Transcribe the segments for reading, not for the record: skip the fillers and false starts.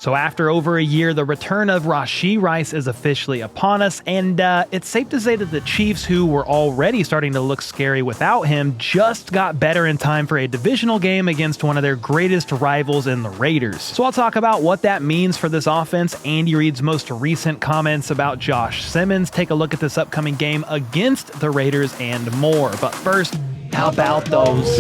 So after over a year, the return of Rashee Rice is officially upon us, and it's safe to say that the Chiefs, who were already starting to look scary without him, just got better in time for a divisional game against one of their greatest rivals in the Raiders. So I'll talk about what that means for this offense, Andy Reid's most recent comments about Josh Simmons, take a look at this upcoming game against the Raiders, and more. But first, how about those?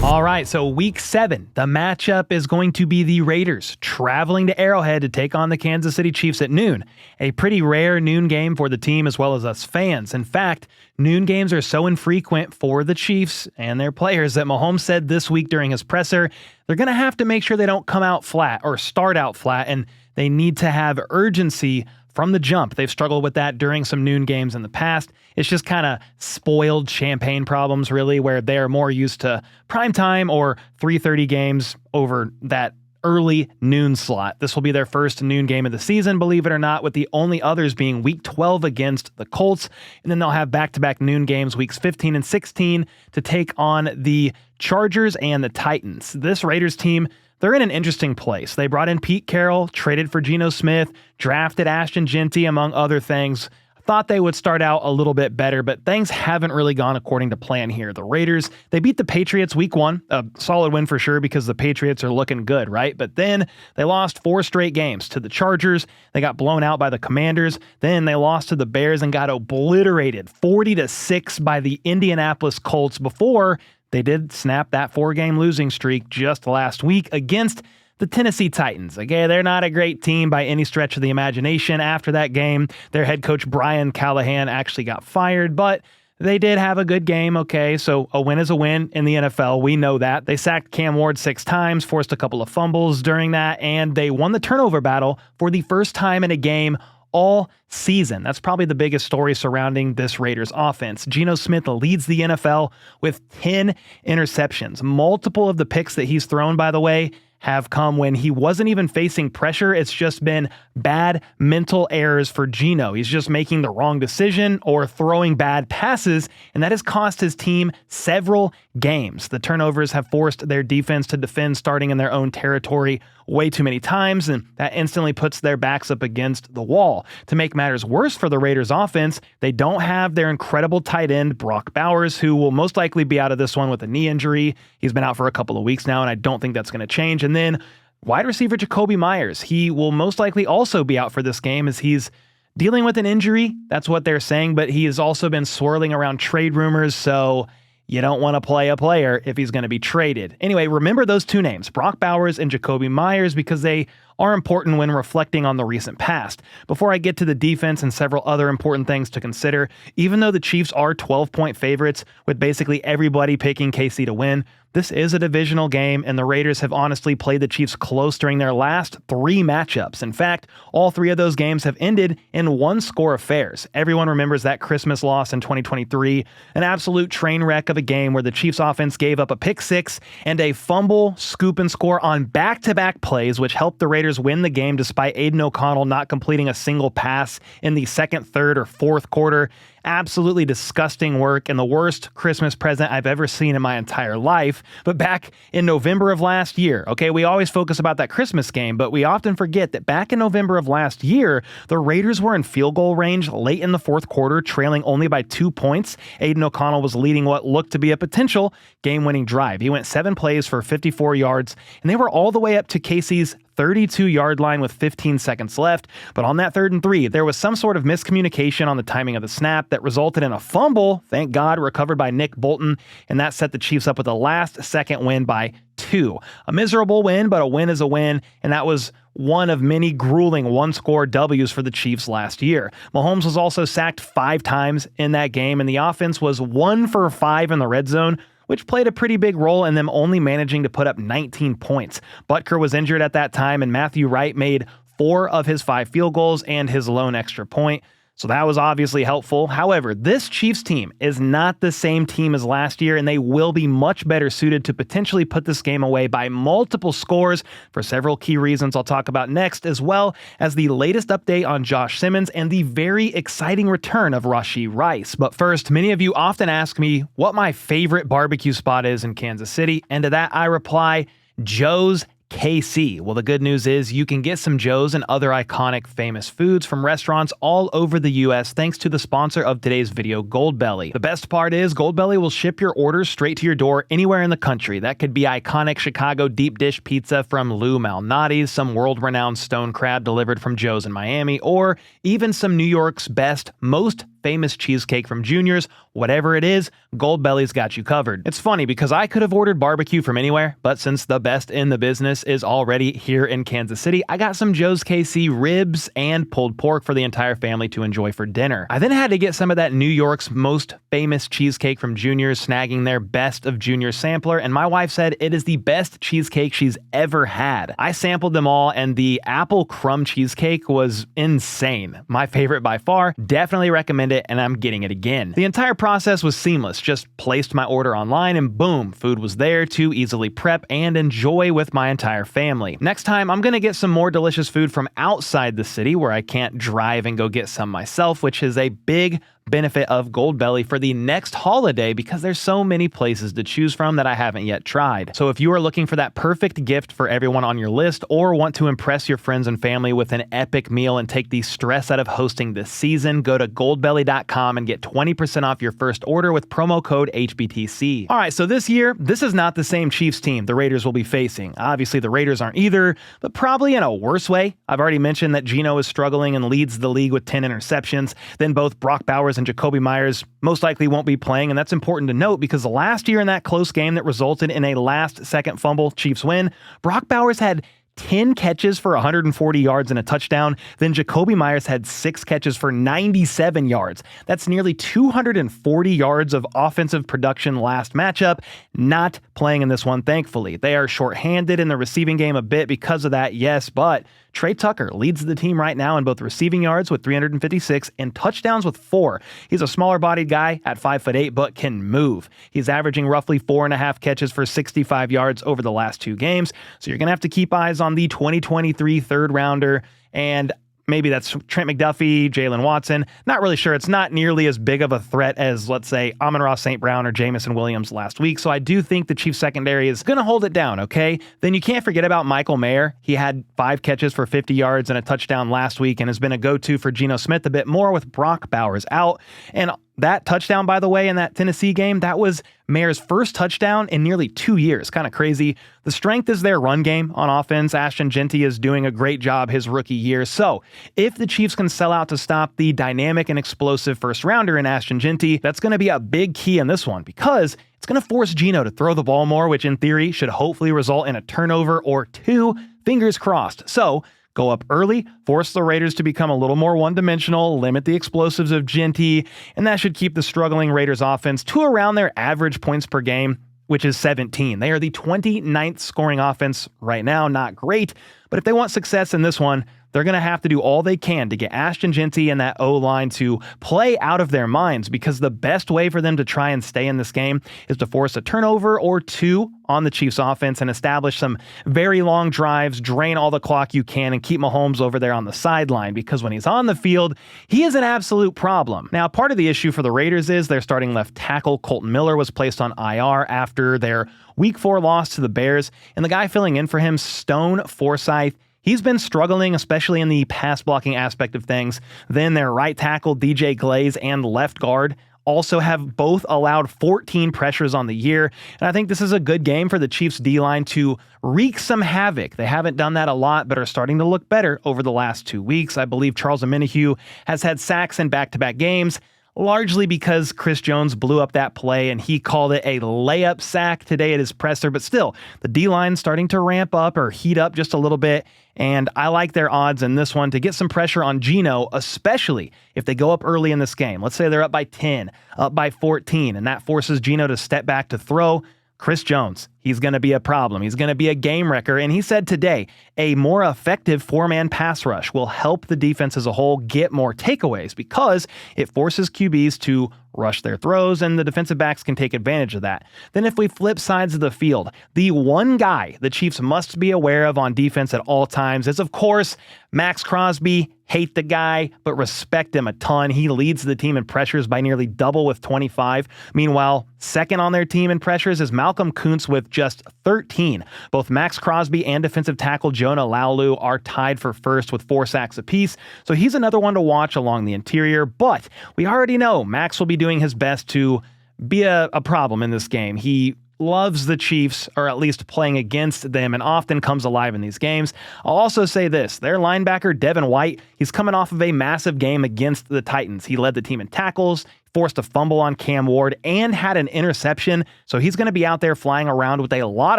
All right, so week 7, the matchup is going to be the Raiders traveling to Arrowhead to take on the Kansas City Chiefs at noon. A pretty rare noon game for the team as well as us fans. In fact, noon games are so infrequent for the Chiefs and their players that Mahomes said this week during his presser, they're going to have to make sure they don't come out flat or start out flat, and they need to have urgency from the jump. They've struggled with that during some noon games in the past. It's just kind of spoiled champagne problems, really, where they're more used to primetime or 3:30 games over that early noon slot. This will be their first noon game of the season, believe it or not, with the only others being week 12 against the Colts. And then they'll have back-to-back noon games weeks 15 and 16 to take on the Chargers and the Titans. This Raiders team, they're in an interesting place. They brought in Pete Carroll, traded for Geno Smith, drafted Ashton Jeanty, among other things. I thought they would start out a little bit better, but things haven't really gone according to plan here. The Raiders, they beat the Patriots week 1, a solid win for sure because the Patriots are looking good, right? But then they lost 4 straight games to the Chargers. They got blown out by the Commanders. Then they lost to the Bears and got obliterated 40-6 by the Indianapolis Colts before they did snap that 4-game losing streak just last week against the Tennessee Titans. Okay, they're not a great team by any stretch of the imagination. After that game, their head coach Brian Callahan actually got fired, but they did have a good game, okay? So a win is a win in the NFL. We know that. They sacked Cam Ward 6 times, forced a couple of fumbles during that, and they won the turnover battle for the first time in a game all season. That's probably the biggest story surrounding this Raiders offense. Geno Smith leads the NFL with 10 interceptions. Multiple of the picks that he's thrown, by the way, have come when he wasn't even facing pressure. It's just been bad mental errors for Geno. He's just making the wrong decision or throwing bad passes, and that has cost his team several games. The turnovers have forced their defense to defend starting in their own territory way too many times, and that instantly puts their backs up against the wall. To make matters worse for the Raiders offense, they don't have their incredible tight end, Brock Bowers, who will most likely be out of this one with a knee injury. He's been out for a couple of weeks now, and I don't think that's going to change. And then wide receiver Jacoby Myers, he will most likely also be out for this game as he's dealing with an injury. That's what they're saying, but he has also been swirling around trade rumors, so you don't want to play a player if he's going to be traded. Anyway, remember those 2 names, Brock Bowers and Jacoby Myers, because they are important when reflecting on the recent past. Before I get to the defense and several other important things to consider, even though the Chiefs are 12-point favorites with basically everybody picking KC to win, this is a divisional game, and the Raiders have honestly played the Chiefs close during their last 3 matchups. In fact, all 3 of those games have ended in 1-score affairs. Everyone remembers that Christmas loss in 2023, an absolute train wreck of a game where the Chiefs offense gave up a pick 6 and a fumble, scoop, and score on back-to-back plays, which helped the Raiders win the game despite Aiden O'Connell not completing a single pass in the second, third, or fourth quarter. Absolutely disgusting work and the worst Christmas present I've ever seen in my entire life. But back in November of last year, okay, we always focus about that Christmas game, but we often forget that back in November of last year, the Raiders were in field goal range late in the fourth quarter, trailing only by 2 points. Aiden O'Connell was leading what looked to be a potential game-winning drive. He went 7 plays for 54 yards, and they were all the way up to KC's 32-yard line with 15 seconds left. But on that 3rd and 3, there was some sort of miscommunication on the timing of the snap that resulted in a fumble, thank God, recovered by Nick Bolton, and that set the Chiefs up with a last-second win by 2. A miserable win, but a win is a win, and that was one of many grueling 1-score W's for the Chiefs last year. Mahomes was also sacked 5 times in that game, and the offense was 1 for 5 in the red zone, which played a pretty big role in them only managing to put up 19 points. Butker was injured at that time, and Matthew Wright made 4 of his 5 field goals and his lone extra point. So that was obviously helpful. However, this Chiefs team is not the same team as last year, and they will be much better suited to potentially put this game away by multiple scores for several key reasons I'll talk about next, as well as the latest update on Josh Simmons and the very exciting return of Rashee Rice. But first, many of you often ask me what my favorite barbecue spot is in Kansas City, and to that I reply, Joe's KC. Well, the good news is you can get some Joe's and other iconic famous foods from restaurants all over the US thanks to the sponsor of today's video, Goldbelly. The best part is Goldbelly will ship your orders straight to your door anywhere in the country. That could be iconic Chicago deep dish pizza from Lou Malnati's, some world-renowned stone crab delivered from Joe's in Miami, or even some New York's best, most famous cheesecake from Junior's. Whatever it is, Goldbelly's got you covered. It's funny because I could have ordered barbecue from anywhere, but since the best in the business is already here in Kansas City, I got some Joe's KC ribs and pulled pork for the entire family to enjoy for dinner. I then had to get some of that New York's most famous cheesecake from Junior's, snagging their best of Junior sampler, and my wife said it is the best cheesecake she's ever had. I sampled them all, and the apple crumb cheesecake was insane. My favorite by far. Definitely recommend it, and I'm getting it again. The entire process was seamless. Just placed my order online and boom, food was there to easily prep and enjoy with my entire family. Next time, I'm gonna get some more delicious food from outside the city where I can't drive and go get some myself, which is a big benefit of Goldbelly for the next holiday because there's so many places to choose from that I haven't yet tried. So if you are looking for that perfect gift for everyone on your list or want to impress your friends and family with an epic meal and take the stress out of hosting this season, go to goldbelly.com and get 20% off your first order with promo code HBTC. All right, so this year, this is not the same Chiefs team the Raiders will be facing. Obviously, the Raiders aren't either, but probably in a worse way. I've already mentioned that Geno is struggling and leads the league with 10 interceptions. Then both Brock Bowers and Jacoby Myers most likely won't be playing, and that's important to note because last year in that close game that resulted in a last-second fumble Chiefs win, Brock Bowers had 10 catches for 140 yards and a touchdown. Then Jacoby Myers had 6 catches for 97 yards. That's nearly 240 yards of offensive production last matchup. Not playing in this one, thankfully. They are shorthanded in the receiving game a bit because of that, yes, but Trey Tucker leads the team right now in both receiving yards with 356 and touchdowns with 4. He's a smaller-bodied guy at 5'8", but can move. He's averaging roughly 4.5 catches for 65 yards over the last 2 games, so you're going to have to keep eyes on the 2023 third-rounder, and maybe that's Trent McDuffie, Jalen Watson. Not really sure. It's not nearly as big of a threat as, let's say, Amon-Ra St. Brown or Jamison Williams last week. So I do think the Chiefs secondary is going to hold it down, okay? Then you can't forget about Michael Mayer. He had 5 catches for 50 yards and a touchdown last week and has been a go-to for Geno Smith a bit more with Brock Bowers out. And that touchdown, by the way, in that Tennessee game, that was Mayer's first touchdown in nearly 2 years. Kind of crazy. The strength is their run game on offense. Ashton Jeanty is doing a great job his rookie year. So if the Chiefs can sell out to stop the dynamic and explosive first rounder in Ashton Jeanty, that's going to be a big key in this one because it's going to force Geno to throw the ball more, which in theory should hopefully result in a turnover or 2. Fingers crossed. So go up early, force the Raiders to become a little more one-dimensional, limit the explosives of Jeanty, and that should keep the struggling Raiders offense to around their average points per game, which is 17. They are the 29th scoring offense right now. Not great, but if they want success in this one, they're going to have to do all they can to get Ashton Jeanty and that O-line to play out of their minds because the best way for them to try and stay in this game is to force a turnover or 2 on the Chiefs offense and establish some very long drives, drain all the clock you can, and keep Mahomes over there on the sideline because when he's on the field, he is an absolute problem. Now, part of the issue for the Raiders is their starting left tackle, Colton Miller, was placed on IR after their Week 4 loss to the Bears, and the guy filling in for him, Stone Forsythe, he's been struggling, especially in the pass blocking aspect of things. Then their right tackle, DJ Glaze, and left guard also have both allowed 14 pressures on the year. And I think this is a good game for the Chiefs D-line to wreak some havoc. They haven't done that a lot, but are starting to look better over the last 2 weeks. I believe Charles Omenihu has had sacks in back-to-back games, largely because Chris Jones blew up that play and he called it a layup sack today at his presser. But still, the D-line's starting to ramp up or heat up just a little bit, and I like their odds in this one to get some pressure on Geno, especially if they go up early in this game. Let's say they're up by 10, up by 14, and that forces Geno to step back to throw. Chris Jones, he's going to be a problem. He's going to be a game wrecker. And he said today, a more effective 4-man pass rush will help the defense as a whole get more takeaways because it forces QBs to rush their throws, and the defensive backs can take advantage of that. Then if we flip sides of the field, the one guy the Chiefs must be aware of on defense at all times is, of course, Max Crosby. Hate the guy, but respect him a ton. He leads the team in pressures by nearly double with 25. Meanwhile, second on their team in pressures is Malcolm Kuntz with just 13. Both Max Crosby and defensive tackle Jonah Laulu are tied for first with 4 sacks apiece, so he's another one to watch along the interior, but we already know Max will be doing his best to be a problem in this game. He loves the Chiefs, or at least playing against them, and often comes alive in these games. I'll also say this, their linebacker, Devin White, he's coming off of a massive game against the Titans. He led the team in tackles, forced a fumble on Cam Ward, and had an interception, so he's going to be out there flying around with a lot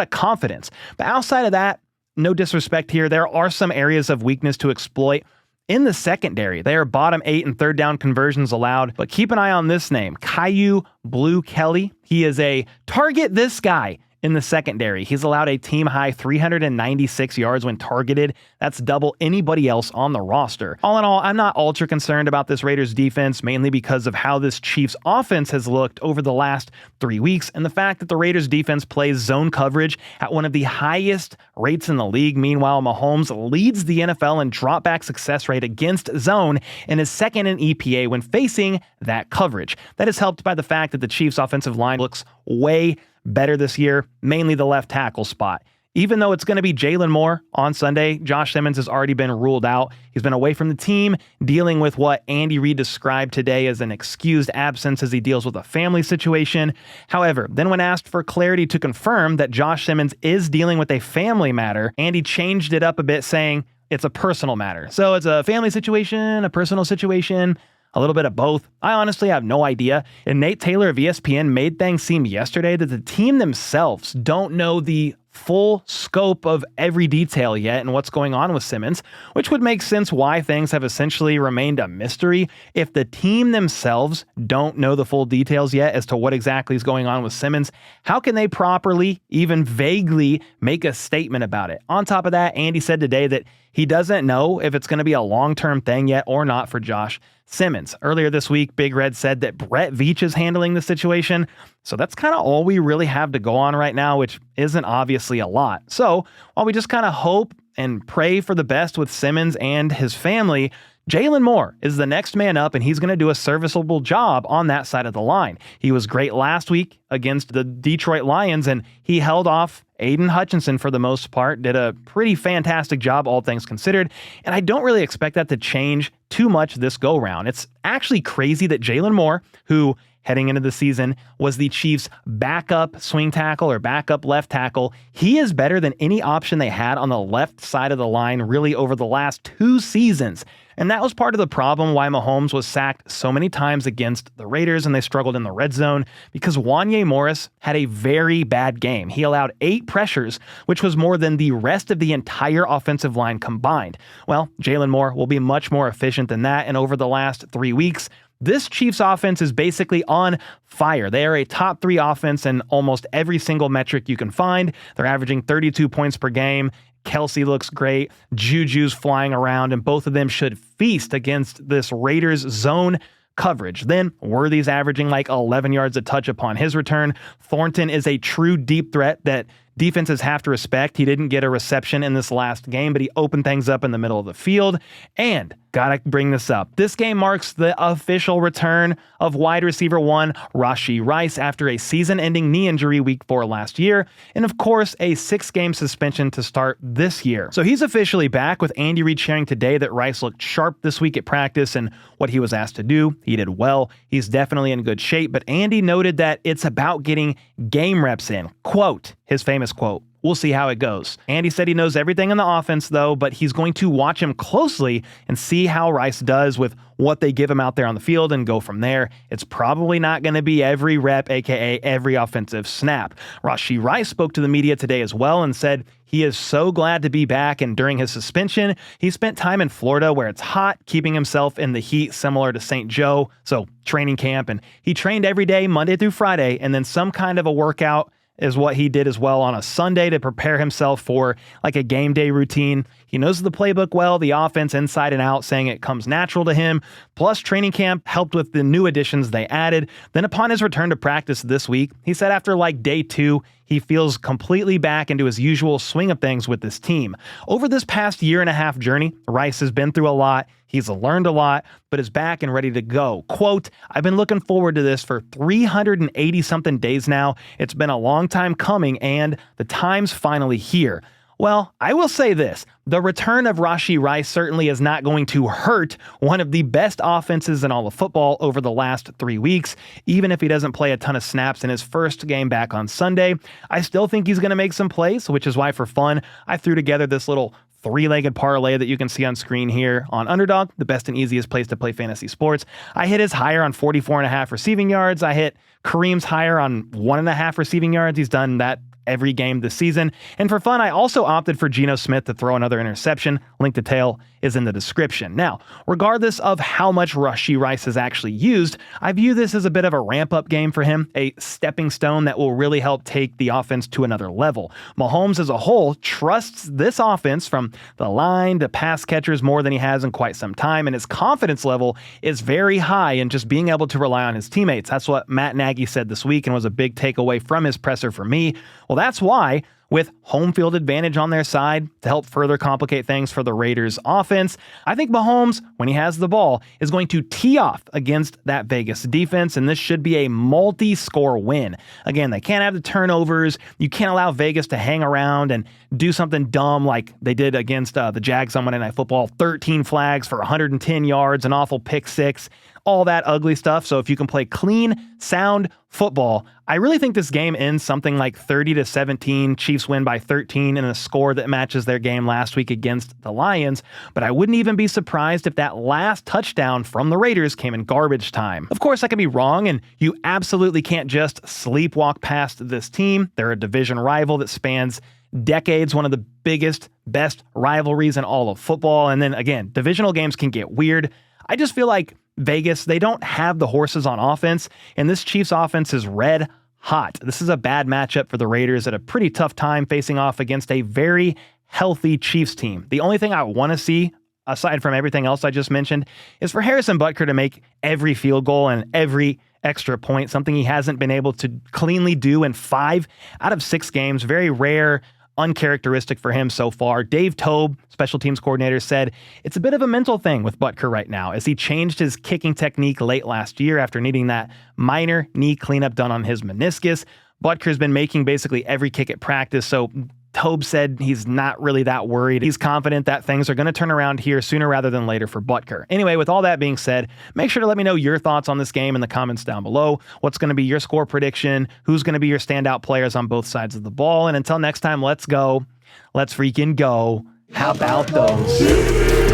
of confidence. But outside of that, no disrespect here, there are some areas of weakness to exploit. In the secondary, they are bottom 8 in third down conversions allowed, but keep an eye on this name, Caillou Blue Kelly. He is a target this guy in the secondary. He's allowed a team-high 396 yards when targeted. That's double anybody else on the roster. All in all, I'm not ultra concerned about this Raiders defense, mainly because of how this Chiefs offense has looked over the last 3 weeks, and the fact that the Raiders defense plays zone coverage at one of the highest rates in the league. Meanwhile, Mahomes leads the NFL in dropback success rate against zone and is second in EPA when facing that coverage. That is helped by the fact that the Chiefs offensive line looks way better this year, mainly the left tackle spot. Even though it's going to be Jalen Moore on Sunday, Josh Simmons has already been ruled out. He's been away from the team, dealing with what Andy Reid described today as an excused absence as he deals with a family situation. However, then when asked for clarity to confirm that Josh Simmons is dealing with a family matter, Andy changed it up a bit, saying it's a personal matter. So it's a family situation, a personal situation, a little bit of both. I honestly have no idea. And Nate Taylor of ESPN made things seem yesterday that the team themselves don't know the full scope of every detail yet and what's going on with Simmons, which would make sense why things have essentially remained a mystery. If the team themselves don't know the full details yet as to what exactly is going on with Simmons, how can they properly, even vaguely, make a statement about it? On top of that, Andy said today that he doesn't know if it's going to be a long-term thing yet or not for Josh Simmons. Earlier this week, Big Red said that Brett Veach is handling the situation. So that's kind of all we really have to go on right now, which isn't obviously a lot. So while we just kind of hope and pray for the best with Simmons and his family, Jalen Moore is the next man up, and he's going to do a serviceable job on that side of the line. He was great last week against the Detroit Lions, and he held off Aiden Hutchinson for the most part, did a pretty fantastic job, all things considered, and I don't really expect that to change too much this go-round. It's actually crazy that Jalen Moore, who heading into the season was the Chiefs' backup swing tackle or backup left tackle, he is better than any option they had on the left side of the line really over the last 2 seasons. And that was part of the problem why Mahomes was sacked so many times against the Raiders and they struggled in the red zone, because Wanya Morris had a very bad game. He allowed 8 pressures, which was more than the rest of the entire offensive line combined. Well, Jalen Moore will be much more efficient than that, and over the last 3 weeks, this Chiefs offense is basically on fire. They are a top 3 offense in almost every single metric you can find. They're averaging 32 points per game. Kelsey looks great. Juju's flying around, and both of them should feast against this Raiders zone coverage. Then Worthy's averaging like 11 yards a touch upon his return. Thornton is a true deep threat that defenses have to respect. He didn't get a reception in this last game, but he opened things up in the middle of the field. And gotta bring this up, this game marks the official return of wide receiver 1 Rashee Rice after a season-ending knee injury week 4 last year, and of course a 6-game suspension to start this year. So he's officially back, with Andy Reid sharing today that Rice looked sharp this week at practice, and what he was asked to do, he did well. He's definitely in good shape, but Andy noted that it's about getting game reps in. Quote, his famous quote, "We'll see how it goes." Andy said he knows everything in the offense, though, but he's going to watch him closely and see how Rice does with what they give him out there on the field and go from there. It's probably not going to be every rep, aka every offensive snap. Rashee Rice spoke to the media today as well and said he is so glad to be back, and during his suspension, he spent time in Florida where it's hot, keeping himself in the heat similar to St. Joe, so training camp, and he trained every day, Monday through Friday, and then some kind of a workout is what he did as well on a Sunday to prepare himself for like a game day routine. He knows the playbook well, the offense inside and out, saying it comes natural to him. Plus, training camp helped with the new additions they added. Then upon his return to practice this week, he said after like day 2, he feels completely back into his usual swing of things with this team. Over this past year-and-a-half journey, Rice has been through a lot. He's learned a lot, but is back and ready to go. Quote, "I've been looking forward to this for 380-something days now. It's been a long time coming, and the time's finally here." Well, I will say this. The return of Rashee Rice certainly is not going to hurt one of the best offenses in all of football over the last 3 weeks. Even if he doesn't play a ton of snaps in his first game back on Sunday, I still think he's going to make some plays, which is why for fun, I threw together this little three-legged parlay that you can see on screen here on Underdog, the best and easiest place to play fantasy sports. I hit his higher on 44.5 receiving yards. I hit Kareem's higher on 1.5 receiving yards. He's done that every game this season. And for fun, I also opted for Geno Smith to throw another interception. Link to tail is in the description. Now, regardless of how much Rashee Rice has actually used, I view this as a bit of a ramp-up game for him, a stepping stone that will really help take the offense to another level. Mahomes as a whole trusts this offense from the line to pass catchers more than he has in quite some time, and his confidence level is very high in just being able to rely on his teammates. That's what Matt Nagy said this week and was a big takeaway from his presser for me. Well, that's why, with home field advantage on their side to help further complicate things for the Raiders offense, I think Mahomes, when he has the ball, is going to tee off against that Vegas defense, and this should be a multi-score win. Again, they can't have the turnovers. You can't allow Vegas to hang around and do something dumb like they did against the Jags on Monday Night Football. 13 flags for 110 yards, an awful pick six, all that ugly stuff. So if you can play clean, sound football, I really think this game ends something like 30-17. Chiefs win by 13 in a score that matches their game last week against the Lions. But I wouldn't even be surprised if that last touchdown from the Raiders came in garbage time. Of course, I could be wrong, and you absolutely can't just sleepwalk past this team. They're a division rival that spans decades, one of the biggest, best rivalries in all of football. And then again, divisional games can get weird. I just feel like Vegas, they don't have the horses on offense, and this Chiefs offense is red hot. This is a bad matchup for the Raiders at a pretty tough time facing off against a very healthy Chiefs team. The only thing I want to see, aside from everything else I just mentioned, is for Harrison Butker to make every field goal and every extra point, something he hasn't been able to cleanly do in 5 out of 6 games. Very rare, uncharacteristic for him so far. Dave Tobe, special teams coordinator, said it's a bit of a mental thing with Butker right now as he changed his kicking technique late last year after needing that minor knee cleanup done on his meniscus. Butker's been making basically every kick at practice, so Tobe said he's not really that worried. He's confident that things are going to turn around here sooner rather than later for Butker. Anyway, with all that being said, make sure to let me know your thoughts on this game in the comments down below. What's going to be your score prediction? Who's going to be your standout players on both sides of the ball? And until next time, let's go. Let's freaking go. How about those?